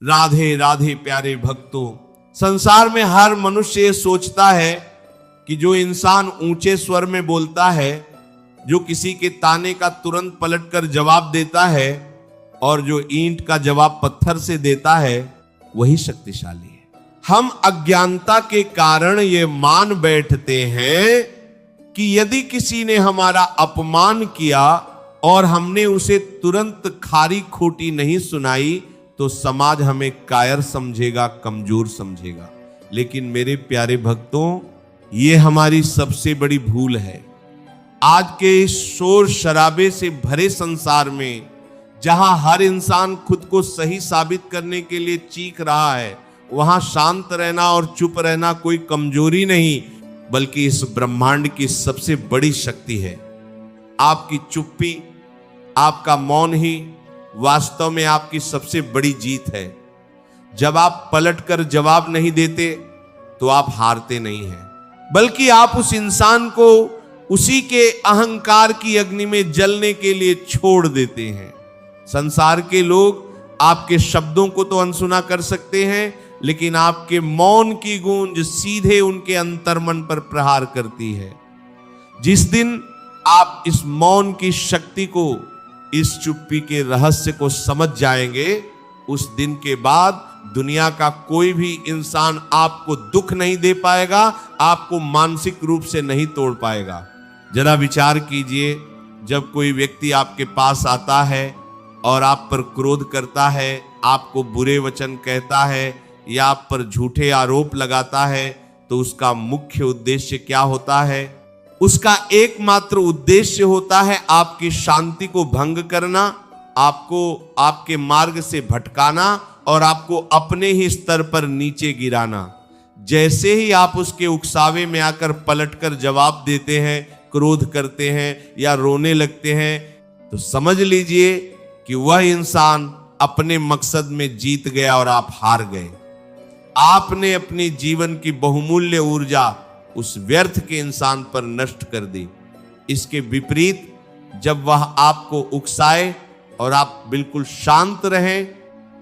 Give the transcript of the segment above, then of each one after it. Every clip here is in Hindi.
राधे राधे प्यारे भक्तों, संसार में हर मनुष्य ये सोचता है कि जो इंसान ऊंचे स्वर में बोलता है, जो किसी के ताने का तुरंत पलटकर जवाब देता है और जो ईंट का जवाब पत्थर से देता है, वही शक्तिशाली है। हम अज्ञानता के कारण ये मान बैठते हैं कि यदि किसी ने हमारा अपमान किया और हमने उसे तुरंत खारी खोटी नहीं सुनाई तो समाज हमें कायर समझेगा, कमजोर समझेगा। लेकिन मेरे प्यारे भक्तों, ये हमारी सबसे बड़ी भूल है। आज के इस शोर शराबे से भरे संसार में, जहां हर इंसान खुद को सही साबित करने के लिए चीख रहा है, वहां शांत रहना और चुप रहना कोई कमजोरी नहीं, बल्कि इस ब्रह्मांड की सबसे बड़ी शक्ति है। आपकी चुप्पी, आपका मौन ही वास्तव में आपकी सबसे बड़ी जीत है। जब आप पलटकर जवाब नहीं देते तो आप हारते नहीं हैं, बल्कि आप उस इंसान को उसी के अहंकार की अग्नि में जलने के लिए छोड़ देते हैं। संसार के लोग आपके शब्दों को तो अनसुना कर सकते हैं, लेकिन आपके मौन की गूंज सीधे उनके अंतर्मन पर प्रहार करती है। जिस दिन आप इस मौन की शक्ति को, इस चुप्पी के रहस्य को समझ जाएंगे, उस दिन के बाद दुनिया का कोई भी इंसान आपको दुख नहीं दे पाएगा, आपको मानसिक रूप से नहीं तोड़ पाएगा। जरा विचार कीजिए, जब कोई व्यक्ति आपके पास आता है और आप पर क्रोध करता है, आपको बुरे वचन कहता है या आप पर झूठे आरोप लगाता है, तो उसका मुख्य उद्देश्य क्या होता है? उसका एकमात्र उद्देश्य होता है आपकी शांति को भंग करना, आपको आपके मार्ग से भटकाना और आपको अपने ही स्तर पर नीचे गिराना। जैसे ही आप उसके उकसावे में आकर पलटकर जवाब देते हैं, क्रोध करते हैं या रोने लगते हैं, तो समझ लीजिए कि वह इंसान अपने मकसद में जीत गया और आप हार गए। आपने अपनी जीवन की बहुमूल्य ऊर्जा उस व्यर्थ के इंसान पर नष्ट कर दी। इसके विपरीत, जब वह आपको उकसाए और आप बिल्कुल शांत रहें,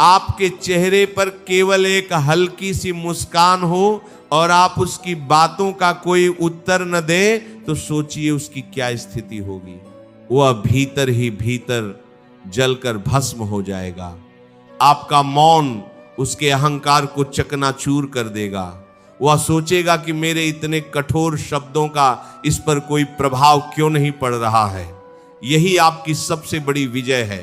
आपके चेहरे पर केवल एक हल्की सी मुस्कान हो और आप उसकी बातों का कोई उत्तर न दें, तो सोचिए उसकी क्या स्थिति होगी। वह भीतर ही भीतर जलकर भस्म हो जाएगा। आपका मौन उसके अहंकार को चकनाचूर कर देगा। वह सोचेगा कि मेरे इतने कठोर शब्दों का इस पर कोई प्रभाव क्यों नहीं पड़ रहा है। यही आपकी सबसे बड़ी विजय है।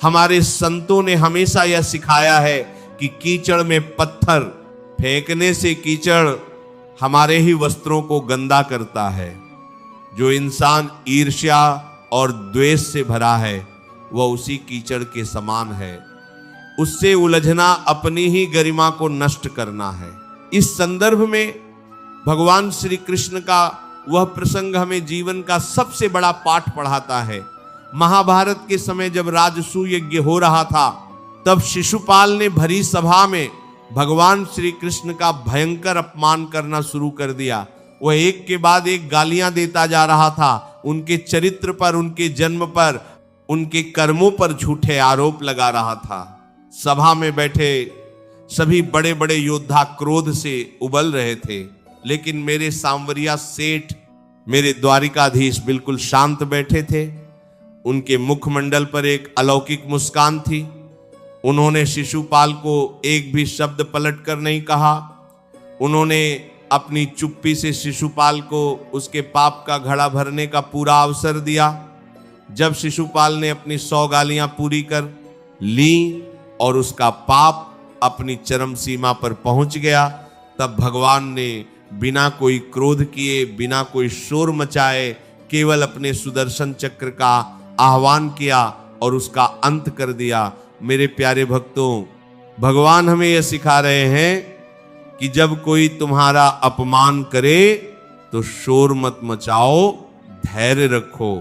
हमारे संतों ने हमेशा यह सिखाया है कि कीचड़ में पत्थर फेंकने से कीचड़ हमारे ही वस्त्रों को गंदा करता है। जो इंसान ईर्ष्या और द्वेष से भरा है, वह उसी कीचड़ के समान है। उससे उलझना अपनी ही गरिमा को नष्ट करना है। इस संदर्भ में भगवान श्री कृष्ण का वह प्रसंग हमें जीवन का सबसे बड़ा पाठ पढ़ाता है। महाभारत के समय जब राजसूय यज्ञ हो रहा था, तब शिशुपाल ने भरी सभा में भगवान श्री कृष्ण का भयंकर अपमान करना शुरू कर दिया। वह एक के बाद एक गालियां देता जा रहा था। उनके चरित्र पर, उनके जन्म पर, उनके कर्मों पर झूठे आरोप लगा रहा था। सभा में बैठे सभी बड़े बड़े योद्धा क्रोध से उबल रहे थे, लेकिन मेरे सांवरिया सेठ, मेरे द्वारिकाधीश बिल्कुल शांत बैठे थे। उनके मुखमंडल पर एक अलौकिक मुस्कान थी। उन्होंने शिशुपाल को एक भी शब्द पलटकर नहीं कहा। उन्होंने अपनी चुप्पी से शिशुपाल को उसके पाप का घड़ा भरने का पूरा अवसर दिया। जब शिशुपाल ने अपनी 100 गालियां पूरी कर ली और उसका पाप अपनी चरम सीमा पर पहुंच गया, तब भगवान ने बिना कोई क्रोध किए, बिना कोई शोर मचाए, केवल अपने सुदर्शन चक्र का आह्वान किया और उसका अंत कर दिया। मेरे प्यारे भक्तों, भगवान हमें यह सिखा रहे हैं कि जब कोई तुम्हारा अपमान करे तो शोर मत मचाओ, धैर्य रखो।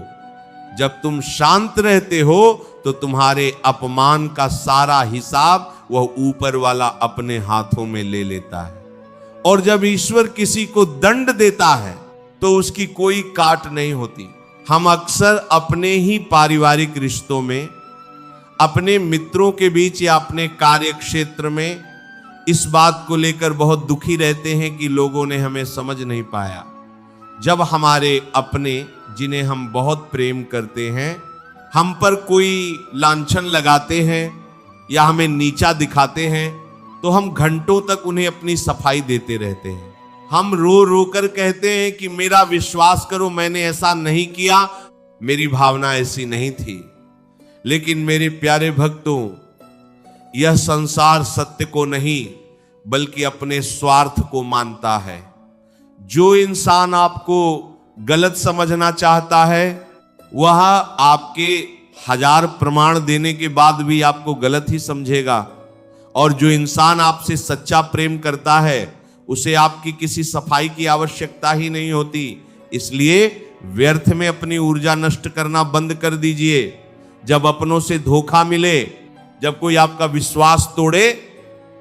जब तुम शांत रहते हो तो तुम्हारे अपमान का सारा हिसाब वह ऊपर वाला अपने हाथों में ले लेता है। और जब ईश्वर किसी को दंड देता है तो उसकी कोई काट नहीं होती। हम अक्सर अपने ही पारिवारिक रिश्तों में, अपने मित्रों के बीच या अपने कार्य क्षेत्र में इस बात को लेकर बहुत दुखी रहते हैं कि लोगों ने हमें समझ नहीं पाया। जब हमारे अपने, जिन्हें हम बहुत प्रेम करते हैं, हम पर कोई लांछन लगाते हैं या हमें नीचा दिखाते हैं, तो हम घंटों तक उन्हें अपनी सफाई देते रहते हैं। हम रो रो कर कहते हैं कि मेरा विश्वास करो, मैंने ऐसा नहीं किया, मेरी भावना ऐसी नहीं थी। लेकिन मेरे प्यारे भक्तों, यह संसार सत्य को नहीं बल्कि अपने स्वार्थ को मानता है। जो इंसान आपको गलत समझना चाहता है वह आपके 1000 प्रमाण देने के बाद भी आपको गलत ही समझेगा, और जो इंसान आपसे सच्चा प्रेम करता है उसे आपकी किसी सफाई की आवश्यकता ही नहीं होती। इसलिए व्यर्थ में अपनी ऊर्जा नष्ट करना बंद कर दीजिए। जब अपनों से धोखा मिले, जब कोई आपका विश्वास तोड़े,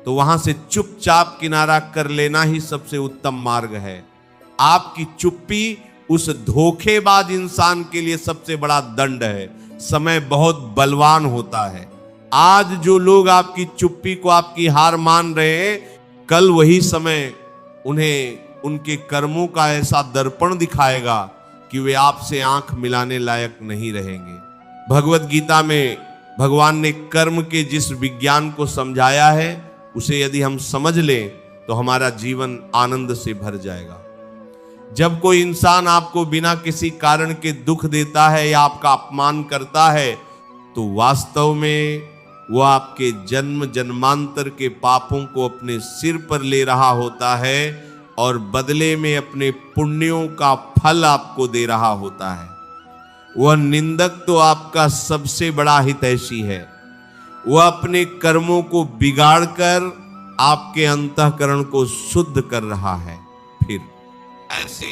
तो वहां से चुपचाप किनारा कर लेना ही सबसे उत्तम मार्ग है। आपकी चुप्पी उस धोखेबाज इंसान के लिए सबसे बड़ा दंड है। समय बहुत बलवान होता है। आज जो लोग आपकी चुप्पी को आपकी हार मान रहे हैं, कल वही समय उन्हें उनके कर्मों का ऐसा दर्पण दिखाएगा कि वे आपसे आंख मिलाने लायक नहीं रहेंगे। भगवत गीता में भगवान ने कर्म के जिस विज्ञान को समझाया है, उसे यदि हम समझ लें तो हमारा जीवन आनंद से भर जाएगा। जब कोई इंसान आपको बिना किसी कारण के दुख देता है या आपका अपमान करता है, तो वास्तव में वो आपके जन्म जन्मांतर के पापों को अपने सिर पर ले रहा होता है और बदले में अपने पुण्यों का फल आपको दे रहा होता है। वह निंदक तो आपका सबसे बड़ा हितैषी है। वह अपने कर्मों को बिगाड़कर आपके अंतःकरण को शुद्ध कर रहा है। फिर ऐसे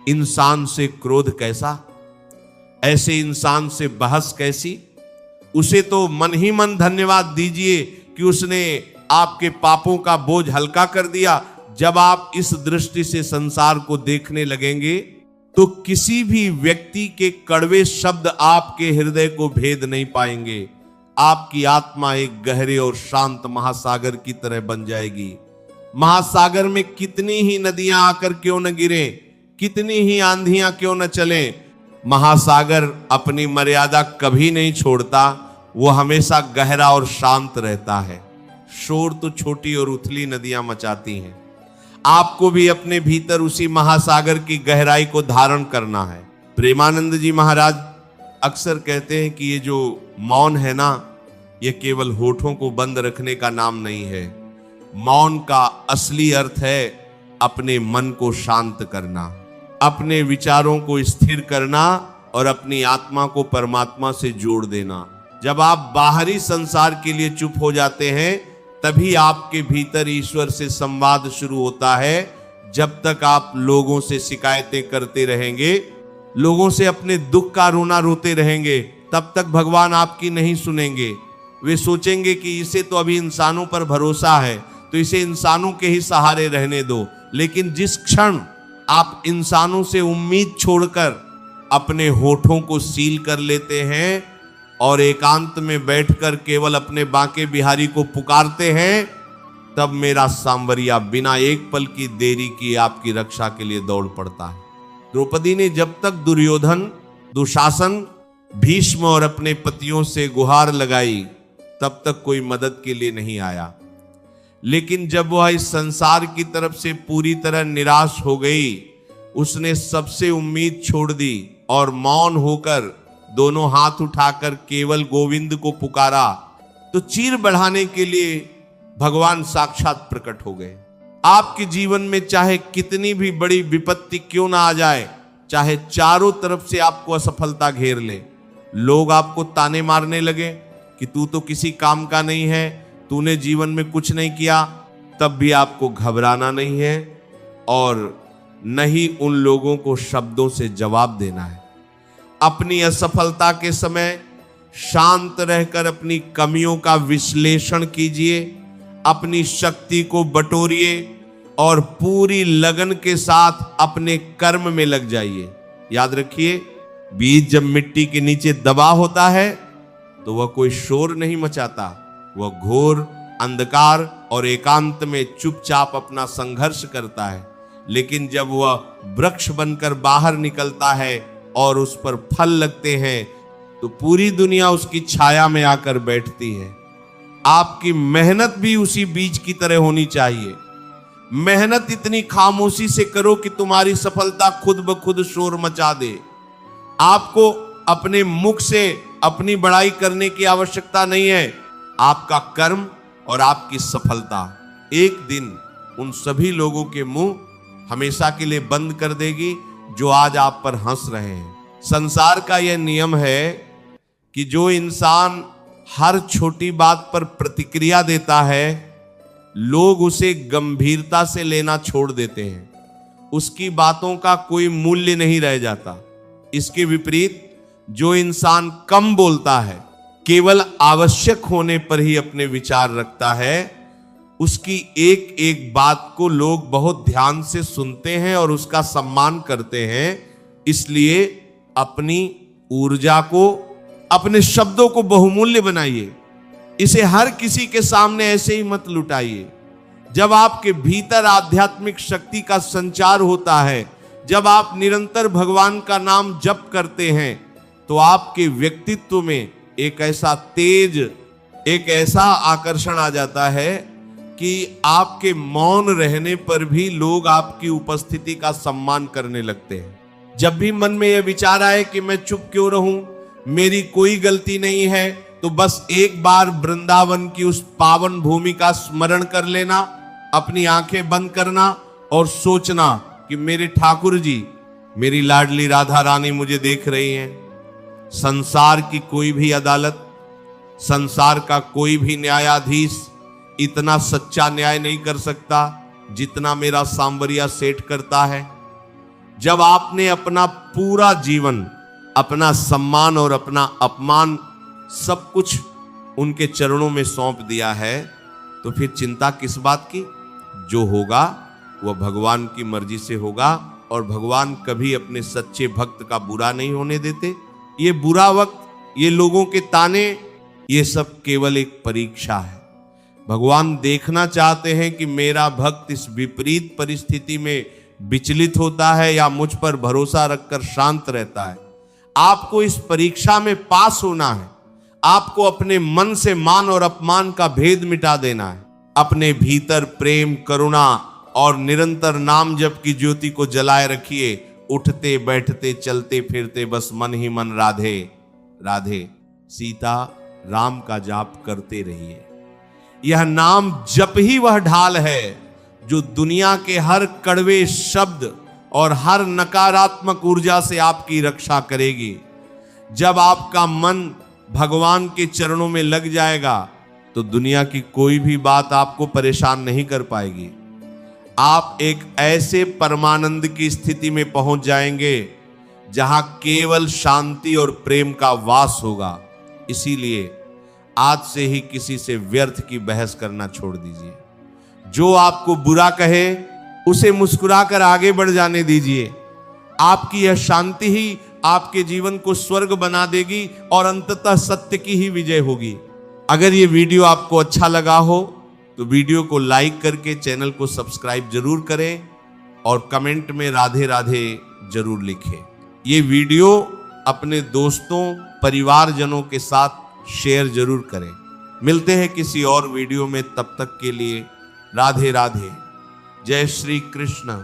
इंसान से क्रोध कैसा, ऐसे इंसान से बहस कैसी? उसे तो मन ही मन धन्यवाद दीजिए कि उसने आपके पापों का बोझ हल्का कर दिया। जब आप इस दृष्टि से संसार को देखने लगेंगे तो किसी भी व्यक्ति के कड़वे शब्द आपके हृदय को भेद नहीं पाएंगे। आपकी आत्मा एक गहरे और शांत महासागर की तरह बन जाएगी। महासागर में कितनी ही नदियां आकर क्यों न गिरें, कितनी ही आंधियां क्यों न चलें, महासागर अपनी मर्यादा कभी नहीं छोड़ता। वो हमेशा गहरा और शांत रहता है। शोर तो छोटी और उथली नदियां मचाती हैं। आपको भी अपने भीतर उसी महासागर की गहराई को धारण करना है। प्रेमानंद जी महाराज अक्सर कहते हैं कि ये जो मौन है ना, ये केवल होठों को बंद रखने का नाम नहीं है। मौन का असली अर्थ है अपने मन को शांत करना, अपने विचारों को स्थिर करना और अपनी आत्मा को परमात्मा से जोड़ देना। जब आप बाहरी संसार के लिए चुप हो जाते हैं, तभी आपके भीतर ईश्वर से संवाद शुरू होता है। जब तक आप लोगों से शिकायतें करते रहेंगे, लोगों से अपने दुख का रोना रोते रहेंगे, तब तक भगवान आपकी नहीं सुनेंगे। वे सोचेंगे कि इसे तो अभी इंसानों पर भरोसा है, तो इसे इंसानों के ही सहारे रहने दो। लेकिन जिस क्षण आप इंसानों से उम्मीद छोड़कर अपने होठों को सील कर लेते हैं और एकांत में बैठकर केवल अपने बांके बिहारी को पुकारते हैं, तब मेरा सांवरिया बिना एक पल की देरी की आपकी रक्षा के लिए दौड़ पड़ता है। द्रौपदी ने जब तक दुर्योधन, दुशासन, भीष्म और अपने पतियों से गुहार लगाई, तब तक कोई मदद के लिए नहीं आया। लेकिन जब वह इस संसार की तरफ से पूरी तरह निराश हो गई, उसने सबसे उम्मीद छोड़ दी और मौन होकर दोनों हाथ उठाकर केवल गोविंद को पुकारा, तो चीर बढ़ाने के लिए भगवान साक्षात प्रकट हो गए। आपके जीवन में चाहे कितनी भी बड़ी विपत्ति क्यों ना आ जाए, चाहे चारों तरफ से आपको असफलता घेर ले, लोग आपको ताने मारने लगे कि तू तो किसी काम का नहीं है, तूने जीवन में कुछ नहीं किया, तब भी आपको घबराना नहीं है और न ही उन लोगों को शब्दों से जवाब देना है। अपनी असफलता के समय शांत रहकर अपनी कमियों का विश्लेषण कीजिए, अपनी शक्ति को बटोरिए और पूरी लगन के साथ अपने कर्म में लग जाइए। याद रखिए, बीज जब मिट्टी के नीचे दबा होता है तो वह कोई शोर नहीं मचाता, वह घोर अंधकार और एकांत में चुपचाप अपना संघर्ष करता है। लेकिन जब वह वृक्ष बनकर बाहर निकलता है और उस पर फल लगते हैं तो पूरी दुनिया उसकी छाया में आकर बैठती है। आपकी मेहनत भी उसी बीज की तरह होनी चाहिए। मेहनत इतनी खामोशी से करो कि तुम्हारी सफलता खुद ब खुद शोर मचा दे। आपको अपने मुख से अपनी बड़ाई करने की आवश्यकता नहीं है। आपका कर्म और आपकी सफलता एक दिन उन सभी लोगों के मुंह हमेशा के लिए बंद कर देगी जो आज आप पर हंस रहे हैं। संसार का यह नियम है कि जो इंसान हर छोटी बात पर प्रतिक्रिया देता है, लोग उसे गंभीरता से लेना छोड़ देते हैं। उसकी बातों का कोई मूल्य नहीं रह जाता। इसके विपरीत जो इंसान कम बोलता है, केवल आवश्यक होने पर ही अपने विचार रखता है, उसकी एक एक बात को लोग बहुत ध्यान से सुनते हैं और उसका सम्मान करते हैं। इसलिए अपनी ऊर्जा को, अपने शब्दों को बहुमूल्य बनाइए। इसे हर किसी के सामने ऐसे ही मत लुटाइए। जब आपके भीतर आध्यात्मिक शक्ति का संचार होता है, जब आप निरंतर भगवान का नाम जप करते हैं, तो आपके व्यक्तित्व में एक ऐसा तेज, एक ऐसा आकर्षण आ जाता है कि आपके मौन रहने पर भी लोग आपकी उपस्थिति का सम्मान करने लगते हैं। जब भी मन में यह विचार आए कि मैं चुप क्यों रहूं, मेरी कोई गलती नहीं है, तो बस एक बार वृंदावन की उस पावन भूमि का स्मरण कर लेना, अपनी आंखें बंद करना और सोचना कि मेरे ठाकुर जी, मेरी लाडली राधा रानी मुझे देख रही हैं। संसार की कोई भी अदालत, संसार का कोई भी न्यायाधीश इतना सच्चा न्याय नहीं कर सकता जितना मेरा सांवरिया सेठ करता है। जब आपने अपना पूरा जीवन, अपना सम्मान और अपना अपमान सब कुछ उनके चरणों में सौंप दिया है, तो फिर चिंता किस बात की? जो होगा वह भगवान की मर्जी से होगा और भगवान कभी अपने सच्चे भक्त का बुरा नहीं होने देते। ये बुरा वक्त, ये लोगों के ताने, ये सब केवल एक परीक्षा है। भगवान देखना चाहते हैं कि मेरा भक्त इस विपरीत परिस्थिति में विचलित होता है या मुझ पर भरोसा रखकर शांत रहता है। आपको इस परीक्षा में पास होना है। आपको अपने मन से मान और अपमान का भेद मिटा देना है। अपने भीतर प्रेम, करुणा और निरंतर नाम जप की ज्योति को जलाए रखिए। उठते बैठते चलते फिरते बस मन ही मन राधे राधे सीता राम का जाप करते रहिए। यह नाम जप ही वह ढाल है जो दुनिया के हर कड़वे शब्द और हर नकारात्मक ऊर्जा से आपकी रक्षा करेगी। जब आपका मन भगवान के चरणों में लग जाएगा तो दुनिया की कोई भी बात आपको परेशान नहीं कर पाएगी। आप एक ऐसे परमानंद की स्थिति में पहुंच जाएंगे जहां केवल शांति और प्रेम का वास होगा। इसीलिए आज से ही किसी से व्यर्थ की बहस करना छोड़ दीजिए। जो आपको बुरा कहे उसे मुस्कुराकर आगे बढ़ जाने दीजिए। आपकी यह शांति ही आपके जीवन को स्वर्ग बना देगी और अंततः सत्य की ही विजय होगी। अगर ये वीडियो आपको अच्छा लगा हो तो वीडियो को लाइक करके चैनल को सब्सक्राइब जरूर करें और कमेंट में राधे राधे जरूर लिखें। ये वीडियो अपने दोस्तों, परिवारजनों के साथ शेयर जरूर करें। मिलते हैं किसी और वीडियो में, तब तक के लिए राधे राधे। जय श्री कृष्ण।